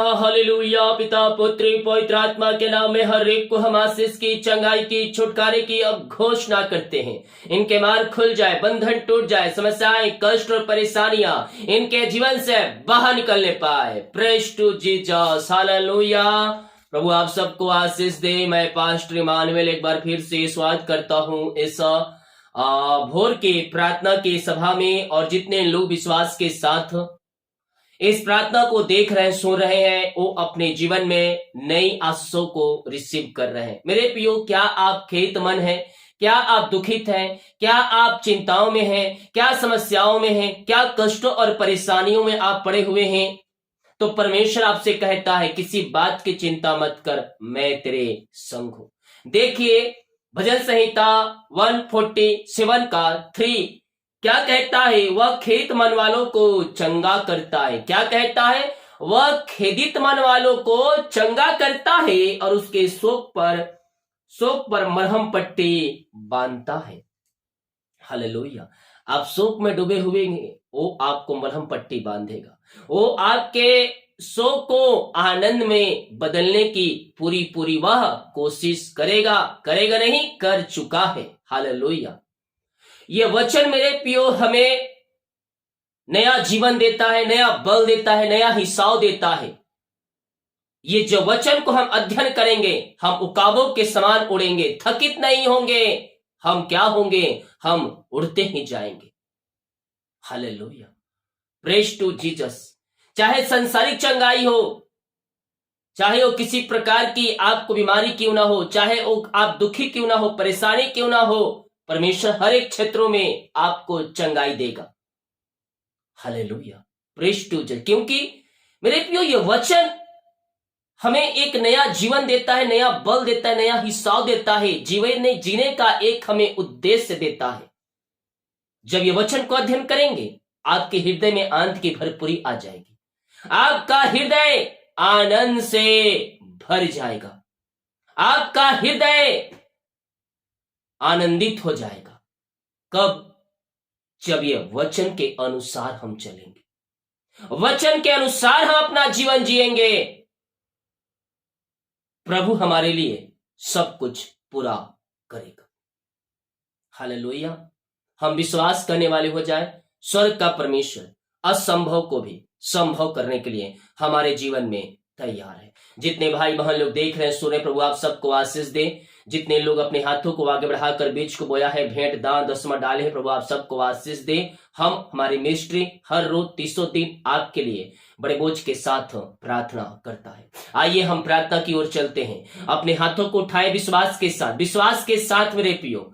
Hallelujah hallelujah. पिता पुत्र पवित्र आत्मा के नाम में हर एक को हम आशीष की, चंगाई की, छुटकारे की अब घोषणा करते हैं। इनके मार्ग खुल जाए, बंधन टूट जाए, समस्याएं, कष्ट और परेशानियां इनके जीवन से बाहर निकलने पाए। Praise to Jesus, hallelujah. प्रभु आप सबको आशीष दे। मैं पास्टर इमानुएल एक बार फिर से स्वागत करता हूं इस भोर के प्रार्थना की सभा में, और जितने लोग विश्वास के साथ इस प्रार्थना को देख रहे हैं, सुन रहे हैं, वो अपने जीवन में नई आशीषों को रिसीव कर रहे हैं। मेरे प्रियो, क्या आप खेतमन हैं? क्या आप दुखित हैं? क्या आप चिंताओं में हैं? क्या समस्याओं में हैं? क्या कष्टों और परेशानियों में आप पड़े हुए हैं? तो परमेश्वर आपसे कहता है किसी बात की चिंता मत कर, मैं तेरे संग हूं। देखिए भजन संहिता 147 का 3 क्या कहता है? वह खेत मन वालों को चंगा करता है। क्या कहता है? वह खेदित मन वालों को चंगा करता है और उसके शोक पर मरहम पट्टी बांधता है। हालेलुया। आप शोक में डूबे हुए हैं, वो आपको मरहम पट्टी बांधेगा। वो आपके शोक को आनंद में बदलने की पूरी वह कोशिश करेगा नहीं, कर चुका है। हालेलुया। ये वचन मेरे प्रियो हमें नया जीवन देता है, नया बल देता है, नया हिसाब देता है। ये जो वचन को हम अध्ययन करेंगे, हम उकाबों के समान उड़ेंगे, थकित नहीं होंगे। हम क्या होंगे? हम उड़ते ही जाएंगे। हालेलुया। Praise to Jesus. चाहे संसारिक चंगाई हो, चाहे वो किसी प्रकार की आपको बीमारी क्यों ना हो, चाहे वो आप दुखी क्यों ना हो, परेशानी क्यों ना हो, परमेश्वर हर एक क्षेत्रों में आपको चंगाई देगा। हालेलुया। Praise to Jesus. क्योंकि मेरे प्रियो ये वचन हमें एक नया जीवन देता है, नया बल देता है, नया हिसाब देता है, जीवन में जीने का एक हमें उद्देश्य देता है। जब ये वचन को अध्ययन करेंगे, आपके हृदय में आनंद की भरपूरी आ जाएगी। आपका हृदय आनंद से भर जाएगा। आपका हृदय आनंदित हो जाएगा। कब? जब ये वचन के अनुसार हम चलेंगे, वचन के अनुसार हम अपना जीवन जिएंगे। प्रभु हमारे लिए सब कुछ पूरा करेगा। हालेलुया। हम विश्वास करने वाले हो जाए, स्वर्ग का परमेश्वर असंभव को भी संभव करने के लिए हमारे जीवन में तैयार है। जितने भाई बहन लोग देख रहे हैं, सुन रहे, प्रभु आप सबको आशीष दे। जितने लोग अपने हाथों को आगे बढ़ाकर बीज को बोया है, भेंट दान दसवां डाले हैं, प्रभु आप सबको आशीष दे। हमारी मिनिस्ट्री हर रोज 300 दिन आपके लिए बड़े बोझ के साथ प्रार्थना करता है। आइए हम प्रार्थना की ओर चलते हैं। अपने हाथों को उठाए विश्वास के साथ मेरे प्रियो,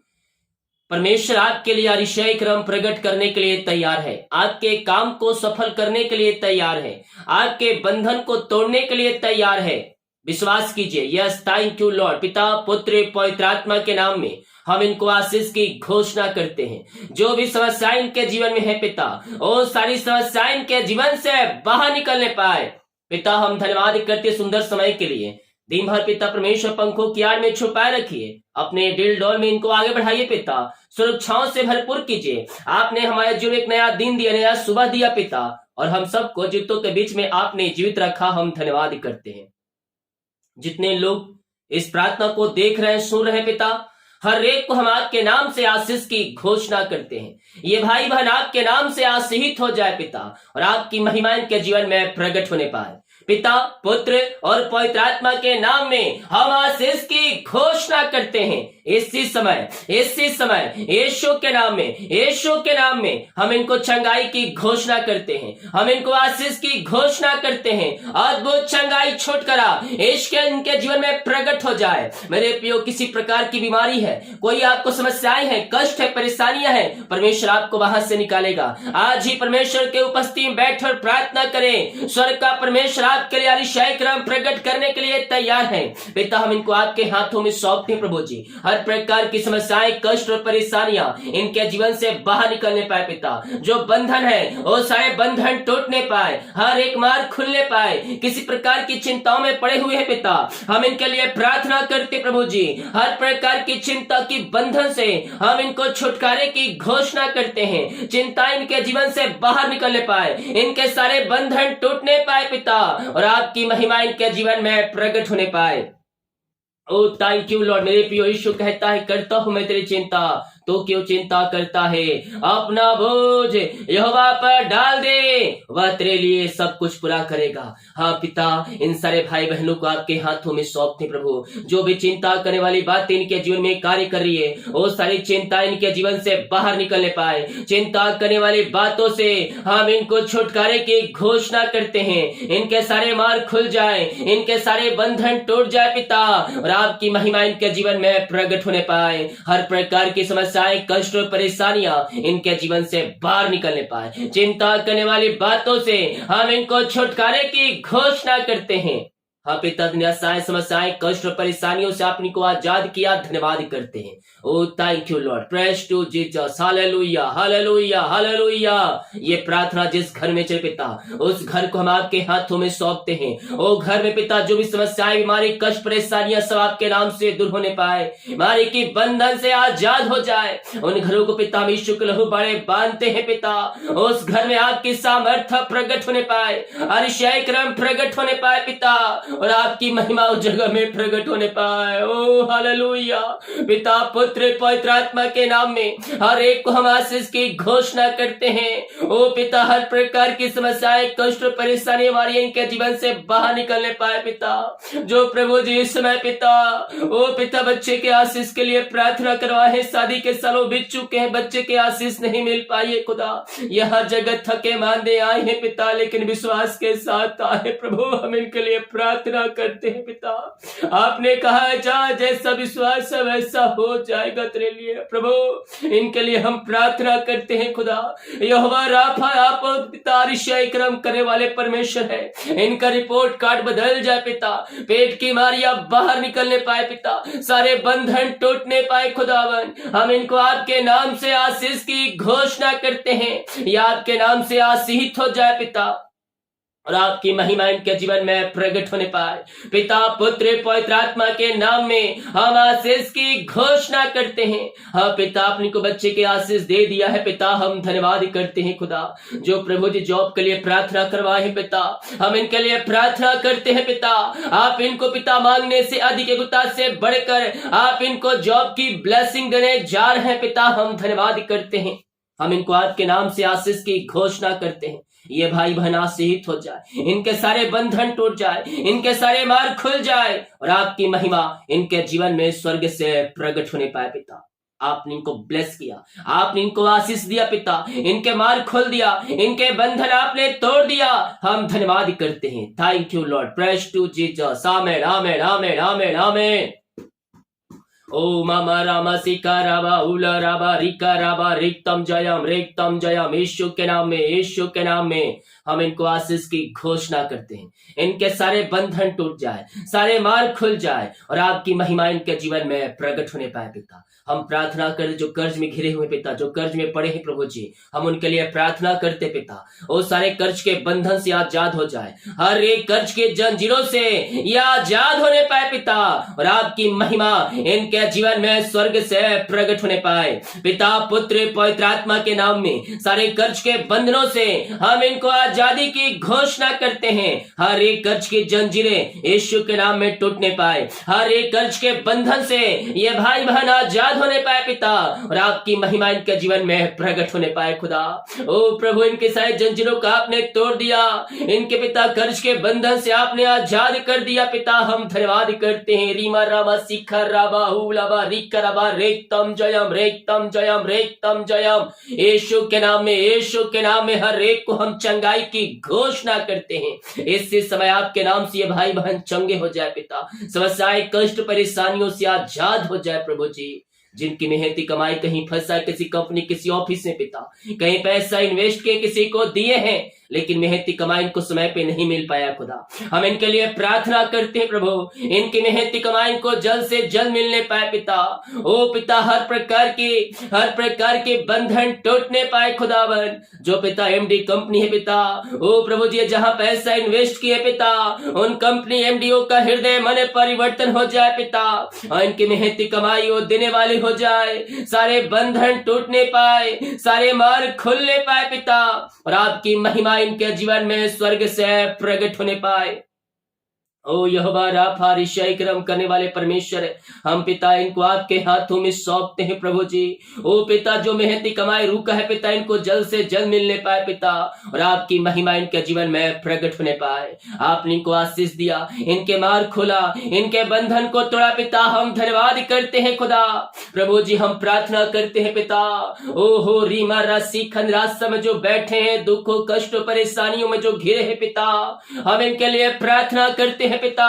परमेश्वर आपके लिए अतिशय क्रम प्रकट करने के लिए तैयार है। आपके काम को सफल करने के लिए तैयार है। आपके बंधन को तोड़ने के लिए तैयार है। विश्वास कीजिए। Yes, thank you Lord. पिता पुत्र पवित्र आत्मा के नाम में हम इनको आशीष की घोषणा करते हैं। जो भी समस्याएं इनके जीवन में है पिता, वो सारी समस्याएं इनके जीवन से बाहर निकलने पाए। पिता हम धन्यवाद करते सुंदर समय के लिए। दिन भर पिता परमेश्वर पंखों की आड़ में छुपाए रखिए, अपने दिल डोल में इनको आगे बढ़ाइए पिता, सुरक्षाओं से भरपूर कीजिए। आपने हमारे जीवन एक नया दिन दिया, नया सुबह दिया पिता, और हम सबको जीवितों के बीच में आपने जीवित रखा। हम धन्यवाद करते हैं। जितने लोग इस प्रार्थना को देख रहे हैं, सुन रहे हैं पिता, हर एक को हम आपके नाम से आशीष की घोषणा करते हैं। ये भाई बहन आपके नाम से आशीषित हो जाए पिता, और आपकी महिमा इनके जीवन में प्रकट होने पाए। पिता पुत्र और पवित्र आत्मा के नाम में हम आशीष की घोषणा करते हैं। इसी समय यीशु के नाम में हम इनको चंगाई की घोषणा करते हैं। हम इनको आशीष की घोषणा करते हैं। अद्भुत चंगाई छुटकारा इनके जीवन में प्रकट हो जाए। मेरे प्रियो, किसी प्रकार की बीमारी है, कोई आपको समस्याएं हैं, कष्ट है, परेशानियां हैं, परमेश्वर आपको वहां से निकालेगा। आज ही परमेश्वर के उपस्थिति में बैठकर प्रार्थना करें। स्वर्ग का परमेश्वर आपके लिए अतिशय क्रम प्रकट करने के लिए तैयार है। पिता हम इनको आपके हाथों में सौंपते हैं प्रभु जी। हर हर प्रकार की समस्याएं, कष्ट और परेशानियां इनके जीवन से बाहर निकलने पाए पिता। जो बंधन है वो सारे बंधन टूटने पाए, हर एक मार्ग खुलने पाए। किसी प्रकार की चिंताओं में पड़े हुए हैं पिता, हम इनके लिए प्रार्थना करते प्रभु जी। हर प्रकार की चिंता की बंधन से हम इनको छुटकारे की घोषणा करते हैं। चिंता इनके जीवन से बाहर निकलने पाए, इनके सारे बंधन टूटने पाए पिता, और आपकी महिमा इनके जीवन में प्रकट होने पाए। ओ थैंक यू लॉर्ड। मेरे प्रिय यीशु कहता है, करता हूं मैं तेरी चिंता, तो क्यों चिंता करता है? अपना बोझ यहोवा पर डाल दे, वह तेरे लिए सब कुछ पूरा करेगा। हाँ पिता, इन सारे भाई बहनों को आपके हाथों में सौंपते प्रभु। जो भी चिंता करने वाली बातें इनके जीवन में कार्य कर रही है, वो सारी चिंता इनके जीवन से बाहर निकलने पाए। चिंता करने वाली बातों से हम इनको छुटकारे की घोषणा करते हैं। इनके सारे मार्ग खुल जाए, इनके सारे बंधन टूट जाए पिता, और आपकी महिमा इनके जीवन में प्रकट होने पाए। हर प्रकार की समस्याएं, कष्ट और परेशानियां इनके जीवन से बाहर निकलने पाए। चिंता करने वाली बातों से हम इनको छुटकारे की घोषणा करते हैं। हाँ पिता, निराशाएं, समस्याएं, कष्ट और परेशानियों से आपने को आजाद किया, धन्यवाद करते हैं। Oh thank you Lord, praise to Jesus, hallelujah hallelujah hallelujah. ये प्रार्थना जिस घर में चले पिता, उस घर को हम आपके हाथों में सौंपते हैं। ओ घर में पिता, जो भी समस्याएं, बीमारी, कष्ट, परेशानियां सब आपके नाम से दूर होने पाए, बीमारी की बंधन से आजाद हो जाए। उन घरों को पिता हम यीशु के लहू बड़े बांधते हैं पिता। उस घर में आपकी सामर्थ्य प्रकट होने पाए, अतिशय क्रम प्रकट होने पाए पिता, और आपकी महिमा उस जगह में प्रकट होने पाए। ओ हालेलुया। पिता, पुत्र, पवित्र आत्मा के नाम में हर एक को हम आशीष की घोषणा करते हैं। ओ पिता, हर प्रकार की समस्याएं, कष्ट और परेशानी हमारी इनके जीवन से बाहर निकलने पाए पिता। जो प्रभु जी इस समय पिता, ओ पिता, बच्चे के आशीष के लिए प्रार्थना करवाए, शादी के सालों बीत चुके हैं, बच्चे के आशीष नहीं मिल पाई है खुदा। यह जगत थके मांदे आए हैं पिता, लेकिन विश्वास के साथ आए प्रभु। हम इनके लिए प्रार्थना करते हैं पिता। आपने कहा जहाँ जैसा विश्वास है वैसा हो जाएगा तेरे लिए प्रभु। इनके लिए हम प्रार्थना करते हैं खुदा। यहोवा राफा, आप पिता अतिशय क्रम करने वाले परमेश्वर है। इनका रिपोर्ट कार्ड बदल जाए पिता, पेट की बीमारियां बाहर निकलने पाए पिता, सारे बंधन टूटने पाए खुदावन। हम इनको आपके नाम से आशीष की घोषणा करते हैं। या आपके नाम से आशीषित हो जाए पिता, और आपकी महिमा इनके जीवन में प्रकट होने पाए पिता, पुत्र, पवित्र आत्मा के नाम में हम आशीष की घोषणा करते हैं। हाँ पिता, आपने को बच्चे के आशीष दे दिया है पिता, हम धन्यवाद करते हैं खुदा। जो प्रभु जी जॉब के लिए प्रार्थना करवाए हैं पिता, हम इनके लिए प्रार्थना करते हैं पिता। आप इनको पिता मांगने से अधिक गुता से बढ़कर आप इनको जॉब की ब्लेसिंग देने जा रहे हैं पिता, हम धन्यवाद करते हैं। हम इनको आपके नाम से आशीष की घोषणा करते हैं। ये भाई बहन आशीषित हो जाए, इनके सारे बंधन टूट जाए, इनके सारे मार्ग खुल जाए, और आपकी महिमा इनके जीवन में स्वर्ग से प्रकट होने पाए पिता। आपने इनको ब्लेस किया, आपने इनको आशीष दिया पिता, इनके मार्ग खोल दिया, इनके बंधन आपने तोड़ दिया। हम धन्यवाद करते हैं। Thank you Lord, praise to Jesus, amen amen amen amen amen. ओ मामा रामा सिका राबा उला राबा रिका राबा रिक्तम जयम यीशु के नाम में, यीशु के नाम में हम इनको आशीष की घोषणा करते हैं। इनके सारे बंधन टूट जाए, सारे मार्ग खुल जाए, और आपकी महिमा इनके जीवन में प्रकट होने पाए पिता। हम प्रार्थना कर, जो कर्ज में घिरे हुए पिता, जो कर्ज में पड़े हैं प्रभु जी, हम उनके लिए प्रार्थना करते पिता। वो सारे कर्ज के बंधन से आजाद हो जाए, हर एक कर्ज के जंजीरों से ये आजाद होने पाए पिता, और आपकी महिमा इनके जीवन में स्वर्ग से प्रकट होने पाए पिता, पुत्र, पवित्र आत्मा के नाम में सारे कर्ज के बंधनों से हम इनको आजादी की घोषणा करते हैं। हर एक कर्ज की जंजीरें यीशु के नाम में टूटने पाए, हर एक कर्ज के बंधन से ये भाई बहन आजाद होने पाए पिता, और आपकी महिमा इनके जीवन में प्रकट होने पाए खुदा। ओ प्रभु, इनके सारे जंजीरों का आपने तोड़ दिया, इनके पिता कर्ज के बंधन से आपने आजाद कर दिया पिता। हम धन्यवाद करते हैं। रीमा रामा सिखा राबा हुलाबा रिका राबा रेक्तम जयम यीशु के नाम में, यीशु के नाम में हर एक को हम चंगाई की घोषणा करते हैं। इसी समय आपके नाम से ये भाई बहन चंगे हो जाए पिता, समस्याएं, कष्ट, परेशानियों से आजाद हो जाए प्रभु जी। जिनकी मेहनती कमाई कहीं फंसा, किसी कंपनी, किसी ऑफिस में पिता, कहीं पैसा इन्वेस्ट के किसी को दिए हैं, लेकिन मेहनती कमाई इनको समय पे नहीं मिल पाया खुदा। हम इनके लिए प्रार्थना करते हैं प्रभु, इनकी मेहनती कमाई इनको जल्द से जल्द मिलने पाए पिता। ओ पिता, हर प्रकार के बंधन टूटने पाए खुदावन। जो पिता एमडी कंपनी है पिता, ओ प्रभु जी जहां पैसा इन्वेस्ट किए पिता, उन कंपनी एमडीओ का हृदय मन परिवर्तन हो जाए पिता, और इनकी मेहनती कमाई वो देने वाली हो जाए, सारे बंधन टूटने पाए, सारे मार्ग खुलने पाए पिता, और आपकी महिमा इनके जीवन में स्वर्ग से प्रकट होने पाए। ओ यहोवा राफा, ऋषि कर्म करने वाले परमेश्वर, हम पिता इनको आपके हाथों में सौंपते हैं प्रभु जी। ओ पिता, जो मेहनती कमाई रुका है पिता, इनको जल्द से जल्द मिलने पाए पिता, और आपकी महिमा इनके जीवन में प्रकट होने पाए। आपने इनको आशीष दिया, इनके मार्ग खोला, इनके बंधन को तोड़ा पिता, हम धन्यवाद करते हैं खुदा। प्रभु जी हम प्रार्थना करते हैं पिता, ओ हो रीमा राशि खंडरास्ता में जो बैठे हैं, दुखों कष्टों परेशानियों में जो घिरे हैं पिता, हम इनके लिए प्रार्थना करते हैं पिता,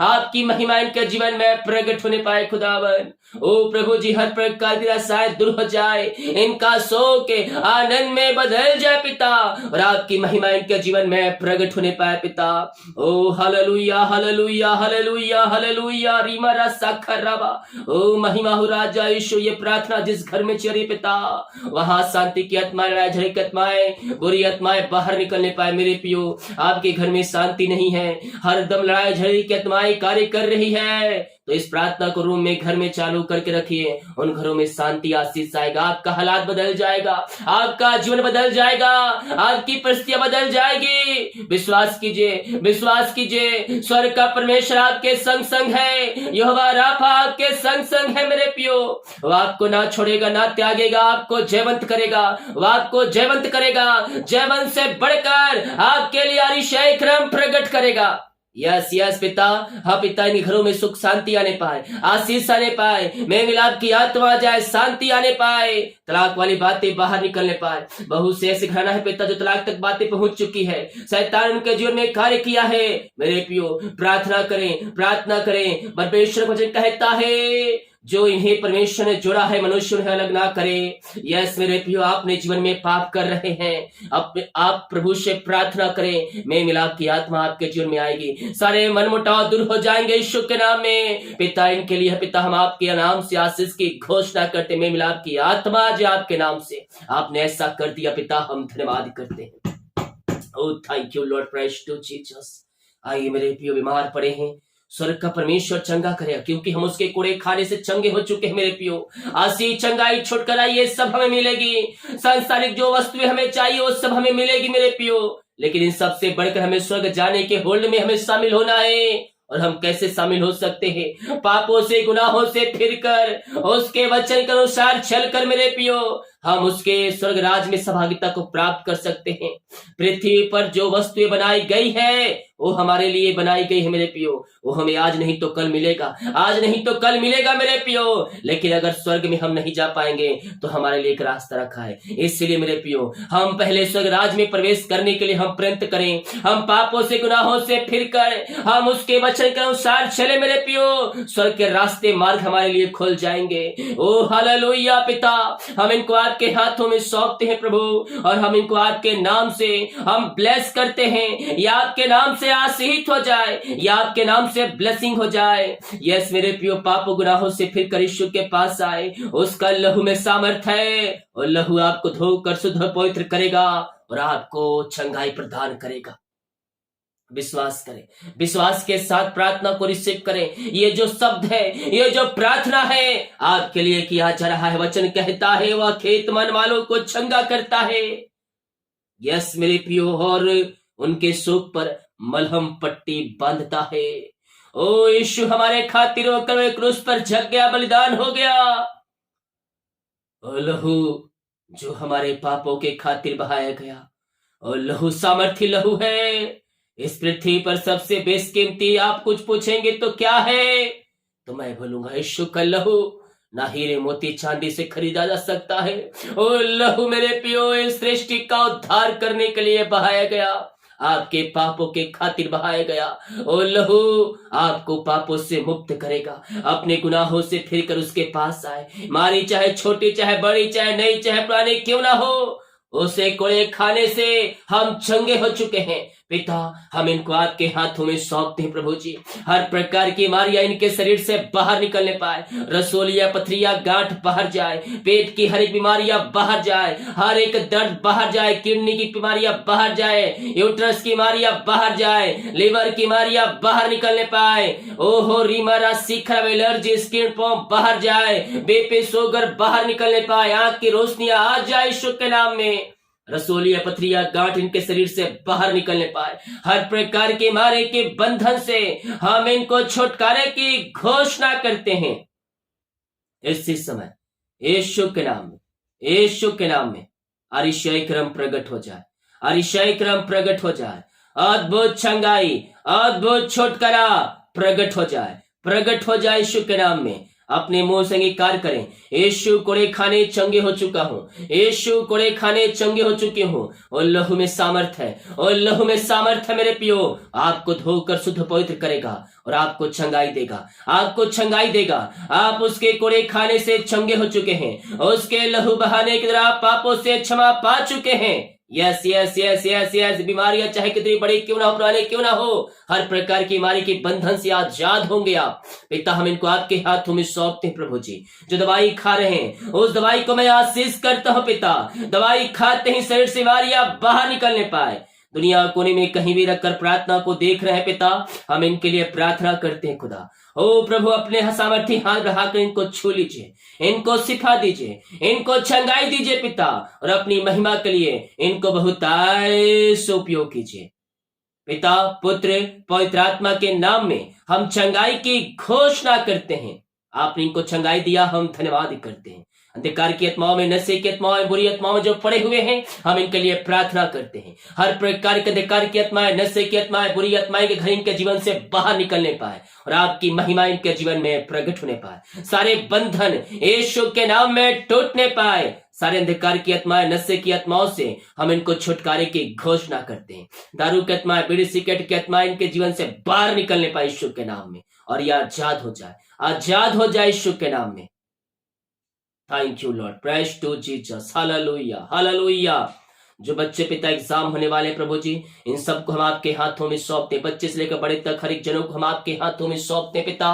आपकी महिमा इनके जीवन में प्रकट होने पाए खुदावन। ओ प्रभु जी, हर प्रकार की आशाएं दूर हो जाए, इनका शोक आनंद में बदल जाए पिता, और आपकी महिमा इनके जीवन में प्रकट होने पाए पिता। Oh hallelujah hallelujah hallelujah hallelujah, रीमा रासा खर्राबा। ओ महिमा हो राजा यीशु, ये प्रार्थना जिस घर में चली पिता, वहां शांति की आत्माएं, लड़ाई झगड़े की आत्माएं, बुरी आत्माएं बाहर निकलने पाए मेरे पियो। आपके घर में शांति नहीं है, हर दम लड़ाई झगड़े की आत्माएं कार्य कर रही है, तो इस प्रार्थना को रूम में घर में चालू करके रखिए। उन घरों में शांति आशीष आएगा, आपका हालात बदल जाएगा, आपका जीवन बदल जाएगा, आपकी परिस्थितियां बदल जाएगी। विश्वास कीजिए, विश्वास कीजिए, स्वर्ग का परमेश्वर आपके संग संग है, यहोवा राफा आपके संग संग है मेरे पियो। वो आपको ना छोड़ेगा ना त्यागेगा, आपको जयवंत करेगा, वो आपको जयवंत करेगा, जयवंत से बढ़कर आपके लिए अतिशय क्रम प्रकट करेगा। यस यस पिता, हाँ पिता, इन घरों में सुख शांति आने पाए, आशीष आने पाए, मेल मिलाप की आत्मा आ जाए, शांति आने पाए, तलाक वाली बातें बाहर निकलने पाए। बहुत से ऐसे घराना है पिता जो तलाक तक बातें पहुंच चुकी है, शैतान उनके जीवन में कार्य किया है। मेरे पियो प्रार्थना करें, प्रार्थना करें। परमेश्वर वचन कहता है, जो इन्हें परमेश्वर ने जोड़ा है मनुष्य उन्हें अलग ना करे। यस मेरे प्रियो, आपने जीवन में पाप कर रहे हैं, आप प्रभु से प्रार्थना करें, मेल मिलाप की आत्मा आपके जीवन में आएगी, सारे मनमुटाव दूर हो जाएंगे यीशु के नाम में। पिता इनके लिए पिता, हम आपके नाम से आशीष की घोषणा करते, मेल मिलाप की आत्मा जो आपके नाम से आपने ऐसा कर दिया पिता, हम धन्यवाद करते हैं। Oh thank you Lord, praise to Jesus. आइए मेरे प्रियो, बीमार पड़े हैं, स्वर्ग का परमेश्वर चंगा करेगा, क्योंकि हम उसके कूड़े खाने से चंगे हो चुके हैं मेरे पियो। आशी चंगाई छुटकारा ये सब हमें मिलेगी, सांसारिक जो वस्तुएं हमें चाहिए वो सब हमें मिलेगी मेरे पियो, लेकिन इन सब से बढ़कर हमें स्वर्ग जाने के होल्ड में हमें शामिल होना है। और हम कैसे शामिल हो सकते हैं? पापों से गुनाहों से फिरकर, उसके वचन के अनुसार चलकर मेरे पियो, हम उसके स्वर्ग राज में सहभागिता को प्राप्त कर सकते हैं। पृथ्वी पर जो वस्तुएं बनाई गई है वो हमारे लिए बनाई गई है मेरे पियो, वो हमें आज नहीं तो कल मिलेगा, आज नहीं तो कल मिलेगा मेरे पियो। लेकिन अगर स्वर्ग में हम नहीं जा पाएंगे तो हमारे लिए एक रास्ता रखा है। इसलिए मेरे पियो, हम पहले स्वर्ग राज में प्रवेश करने के लिए हम प्रयत्न करें, हम पापों से गुनाहों से फिरकर हम उसके वचन के अनुसार चले मेरे पियो, स्वर्ग के रास्ते मार्ग हमारे लिए खुल जाएंगे। ओ हालेलुया पिता, हम इनको आपके हाथों में सौंपते हैं प्रभु, और हम इनको आपके नाम से हम ब्लेस करते हैं, या आपके नाम से आशीष हो जाए, या आपके नाम से ब्लेसिंग हो जाए। यस मेरे प्रियो, पापों गुनाहों से फिर कर यीशु के पास आए, उसका लहू में सामर्थ है, और लहू आपको धोकर शुद्ध पवित्र करेगा और आपको चंगाई प्रदान करेगा। विश्वास करें, विश्वास के साथ प्रार्थना को रिसीव करें। ये जो शब्द है, ये जो प्रार्थना है, आपके लिए किया जा रहा है। वचन कहता है वह खेत मन वालों को चंगा करता है। यस मेरे प्रियो, और उनके शोक पर मलहम पट्टी बांधता है। ओ यीशु हमारे खातिर होकर क्रूस पर झक गया, बलिदान हो गया। ओ लहू जो हमारे पापों के खातिर बहाया गया, और लहू सामर्थी लहू है। इस पृथ्वी पर सबसे बेशकीमती आप कुछ पूछेंगे तो क्या है, तो मैं बोलूंगा यीशु का लहू। ना हीरे मोती चांदी से खरीदा जा सकता है। ओ लहू मेरे पियो, इस सृष्टि का उद्धार करने के लिए बहाया गया, आपके पापों के खातिर बहाया गया। ओ लहू आपको पापों से मुक्त करेगा। अपने गुनाहों से फिरकर उसके पास आए, मारी चाहे छोटी चाहे बड़ी चाहे नई चाहे पुरानी क्यों ना हो, उसे कोड़े खाने से हम चंगे हो चुके हैं। पिता, हम इनको आपके हाथों में सौंपते हैं प्रभु जी। हर प्रकार की बीमारियां इनके शरीर से बाहर निकलने पाए, रसोलिया, पथरिया, गांठ बाहर जाए, पेट की हर एक बीमारियां बाहर जाए, हर एक दर्द बाहर जाए, किडनी की बीमारियां बाहर जाए, यूट्रस की बीमारियां बाहर जाए, लिवर की बीमारियां बाहर निकलने पाए। ओहो रीमारा सीखर एलर्जी, स्किन पॉम बाहर जाए, बीपी शुगर बाहर निकलने पाए, आंख की रोशनियां आ जाए यीशु के नाम में। रसोलिया, पथरिया, गांठ इनके शरीर से बाहर निकलने पाए। हर प्रकार के मारे के बंधन से हम इनको छुटकारे की घोषणा करते हैं इसी समय यीशु के नाम में, यीशु के नाम में। अरिशय क्रम प्रकट हो जाए, अरिशय क्रम प्रकट हो जाए, अद्भुत चंगाई, अद्भुत छुटकारा प्रकट हो जाए, प्रकट हो जाए यीशु के नाम में। अपने मुंह से अंगीकार करें, यीशु कोड़े खाने चंगे हो चुका हूँ, यीशु कोड़े खाने चंगे हो चुके हूँ। और लहू में सामर्थ है, और लहू में सामर्थ है मेरे पियो। आपको धोकर शुद्ध पवित्र करेगा और आपको चंगाई देगा, आपको चंगाई देगा। आप उसके कोड़े खाने से चंगे हो चुके हैं, उसके लहू बहाने के द्वारा पापों से क्षमा पा चुके हैं। Yes yes yes yes yes, बीमारियां चाहे कितनी बड़ी क्यों ना हो, पुराने क्यों ना हो, हर प्रकार की बीमारी के बंधन से आजाद होंगे आप। पिता, हम इनको आपके हाथों में सौंपते हैं प्रभु जी। जो दवाई खा रहे हैं उस दवाई को मैं आशीष करता हूं पिता। दवाई खाते ही शरीर से बीमारियां बाहर निकलने पाए। दुनिया कोने में कहीं भी रखकर प्रार्थना को देख रहे हैं पिता, हम इनके लिए प्रार्थना करते हैं खुदा। ओ प्रभु, अपने सामर्थी हाथ बढ़ाकर इनको छू लीजिए, इनको सिखा दीजिए, इनको चंगाई दीजिए पिता, और अपनी महिमा के लिए इनको बहुतायत से उपयोग कीजिए। पिता, पुत्र, पवित्र आत्मा के नाम में हम चंगाई की घोषणा करते हैं। आपने इनको चंगाई दिया, हम धन्यवाद करते हैं। अंधकार की आत्माओं में, नशे की आत्माओं में, बुरी आत्माओं में जो पड़े हुए हैं, हम इनके लिए प्रार्थना करते हैं। हर प्रकार के अंधकार की आत्माएं, नशे की आत्माएं, बुरी आत्माएं के घर इनके जीवन से बाहर निकलने पाए और आपकी महिमा इनके जीवन में प्रकट होने पाए। सारे बंधन यीशु के नाम में टूटने पाए। सारे अंधकार की आत्माएं, नशे की आत्माओं से हम इनको छुटकारे की घोषणा करते हैं। दारू की आत्माएं, बीड़ी सिगरेट की आत्माएं इनके जीवन से बाहर निकलने पाए यीशु के नाम में, और यह आजाद हो जाए, आजाद हो जाए यीशु के नाम में। Thank you Lord, praise to Jesus, hallelujah hallelujah. जो बच्चे पिता एग्जाम होने वाले प्रभु जी, इन सबको हम आपके हाथों में सौंपते, बच्चे से लेकर बड़े तक हर एक जनों को हम आपके हाथों में सौंपते पिता।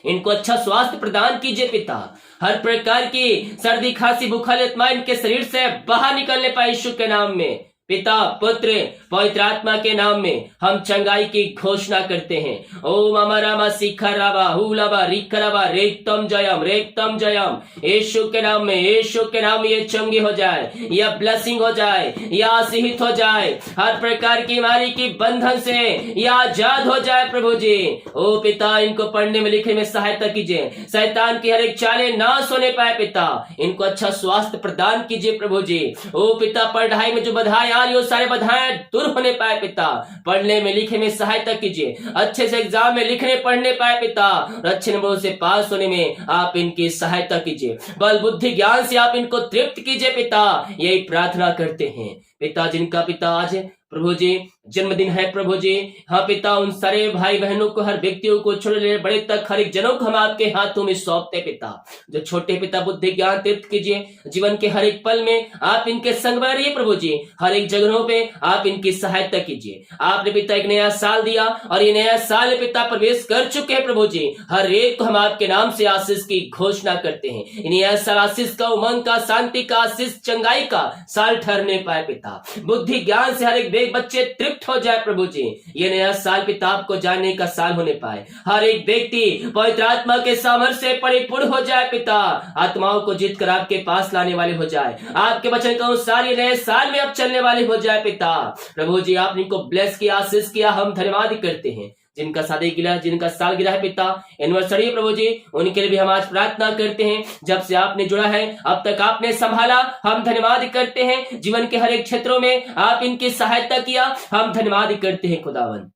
इनको अच्छा स्वास्थ्य प्रदान कीजिए पिता। हर प्रकार की सर्दी, खांसी, बुखार, आत्मा इनके शरीर से बाहर निकलने पाए यीशु के नाम में। पिता, पुत्र, पवित्र आत्मा के नाम में हम चंगाई की घोषणा करते हैं। ओम अमरामा शिखराबा हुलाबा रिकराबा रेक्तम जयम, रेक्तम जयम। यीशु के नाम में, यीशु के नाम में ये चंगी हो जाए, यह ब्लेसिंग हो जाए, यह आशीषित हो जाए। हर प्रकार की बीमारी की बंधन से यह आजाद हो जाए प्रभु जी। ओ पिता, इनको पढ़ने में, लिखने में सहायता कीजिए। शैतान की हर एक चालें नाश होने पाए पिता। इनको अच्छा स्वास्थ्य प्रदान कीजिए प्रभु जी। ओ पिता, पढ़ाई में जो बाधाएं वो सारे बाधाएं दूर होने पाए पिता। पढ़ने में, लिखने में सहायता कीजिए। अच्छे से एग्जाम में लिखने पढ़ने पाए पिता, और अच्छे नंबरों से पास होने में आप इनकी सहायता कीजिए। बल, बुद्धि, ज्ञान से आप इनको तृप्त कीजिए पिता। यही प्रार्थना करते हैं पिता। जिनका पिता आज प्रभु जी जन्मदिन है प्रभु जी, हाँ पिता, उन सारे भाई बहनों को, हर व्यक्तियों को, छोटे बड़े तक हर एक जनों को हम आपके हाथों में सौंपते पिता। जो छोटे पिता, बुद्धि ज्ञान तृप्त कीजिए। जीवन के हर एक पल में आप इनके संग बने रहिए प्रभु जी। हर एक जगहों पे आप इनकी सहायता कीजिए। आपने पिता एक नया साल दिया, और ये नया साल पिता प्रवेश कर चुके हैं प्रभु जी। हर एक को हम आपके नाम से आशीष की घोषणा करते हैं। नया साल आशीष का, उमंग का, शांति का, आशीष चंगाई का साल ठहरने पाए पिता। बुद्धि ज्ञान से हर एक बच्चे तृप्त हो जाए प्रभु जी। ये नया साल पिता आपको जानने का साल होने पाए। हर एक व्यक्ति पवित्र आत्मा के सामर्थ्य से परिपूर्ण हो जाए पिता। आत्माओं को जीत कर आपके पास लाने वाले हो जाए। आपके वचन के अनुसार ये नए साल में अब चलने वाले हो जाए पिता। प्रभु जी, आपने इनको ब्लेस किया, आशीष किया, हम धन्यवाद करते हैं। जिनका शादी गिरा, जिनका साल गिरा है पिता, एनिवर्सरी प्रभु जी, उनके लिए भी हम आज प्रार्थना करते हैं। जब से आपने जुड़ा है अब तक आपने संभाला, हम धन्यवाद करते हैं। जीवन के हर एक क्षेत्रों में आप इनकी सहायता किया, हम धन्यवाद करते हैं खुदावन।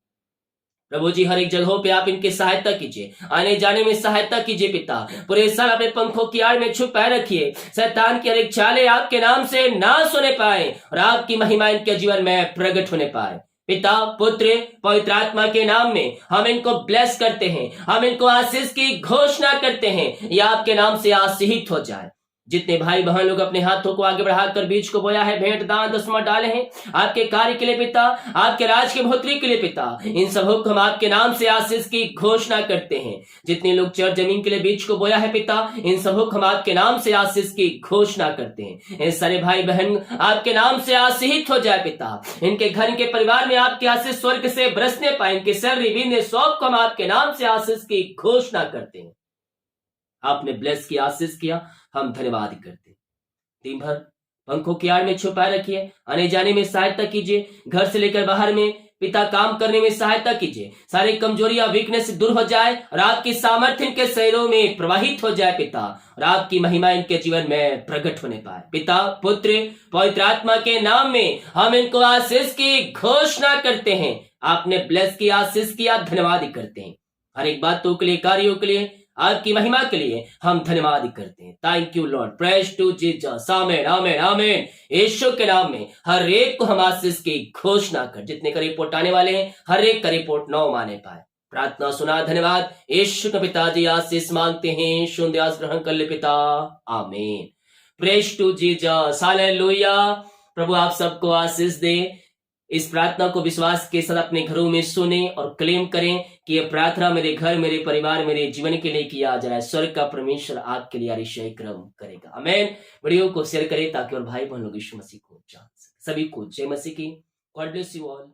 प्रभु जी, हर एक जगहों पे आप इनकी सहायता कीजिए, आने जाने में सहायता कीजिए पिता। पूरे साल अपने पंखों की आड़ में छुपाए रखिए। शैतान की हर एक चालें आपके नाम से नाश होने पाए, और आपकी महिमा इनके जीवन में प्रकट होने पाए। पिता, पुत्र, पवित्र आत्मा के नाम में हम इनको ब्लेस करते हैं। हम इनको आशीष की घोषणा करते हैं। यह आपके नाम से आशीषित हो जाए। जितने भाई बहन लोग अपने हाथों को आगे बढ़ाकर बीज को बोया है, भेंट दान दसवां डाले हैं आपके कार्य के लिए पिता, आपके राज की बढ़ोतरी के लिए पिता, इन सबों को हम आपके नाम से आशीष की घोषणा करते हैं। जितने लोग चर जमीन के लिए बीज को बोया है पिता, इन सबों को हम आपके नाम से आशीष की घोषणा करते हैं। इन सारे भाई बहन आपके नाम से आशीषित हो जाए पिता, इनके घर इनके परिवार में आपकी आशीष स्वर्ग से बरसने पाए, इनके सैलरी बिजनेस सब को हम आपके नाम से आशीष की घोषणा करते हैं। आपने ब्लेस किया, आशीष किया, हम धन्यवाद करते हैं। दिन भर पंखों की आड़ में छुपाए रखिए, आने जाने में सहायता कीजिए, घर से लेकर बाहर में पिता काम करने में सहायता कीजिए, सारी कमजोरियां वीकनेस दूर हो जाए और आपकी सामर्थ्य इनके शरीरों में प्रवाहित हो जाए पिता, और आपकी महिमा इनके जीवन में प्रकट होने पाए। पिता पुत्र पवित्र आत्मा के नाम में हम इनको आशीष की घोषणा करते हैं। आपने ब्लेस किया, आशीष किया, धन्यवाद करते हैं। हर एक बातों के लिए, कार्यों के लिए, आपकी महिमा के लिए हम धन्यवाद करते हैं। Thank you Lord, praise to Jesus, amen amen amen. यीशु के नाम में हर एक को हम आशीष की घोषणा कर, जितने का रिपोर्ट आने वाले हैं हर एक का रिपोर्ट 9 माने पाए। प्रार्थना सुना, धन्यवाद। यीशु के पिताजी आशीष मांगते हैं, शुद्ध ग्रहण कर ले पिता, आमीन। Praise to Jesus, hallelujah. प्रभु आप सबको आशीष दे। इस प्रार्थना को विश्वास के साथ अपने घरों में सुने और क्लेम करें कि यह प्रार्थना मेरे घर, मेरे परिवार, मेरे जीवन के लिए किया जाए। स्वर्ग का परमेश्वर आपके लिए अतिशय क्रम करेगा, आमेन। वीडियो को शेयर करें ताकि और भाई बहन लोग यीशु मसीह को जान सके। सभी को जय मसीह की। God bless you all.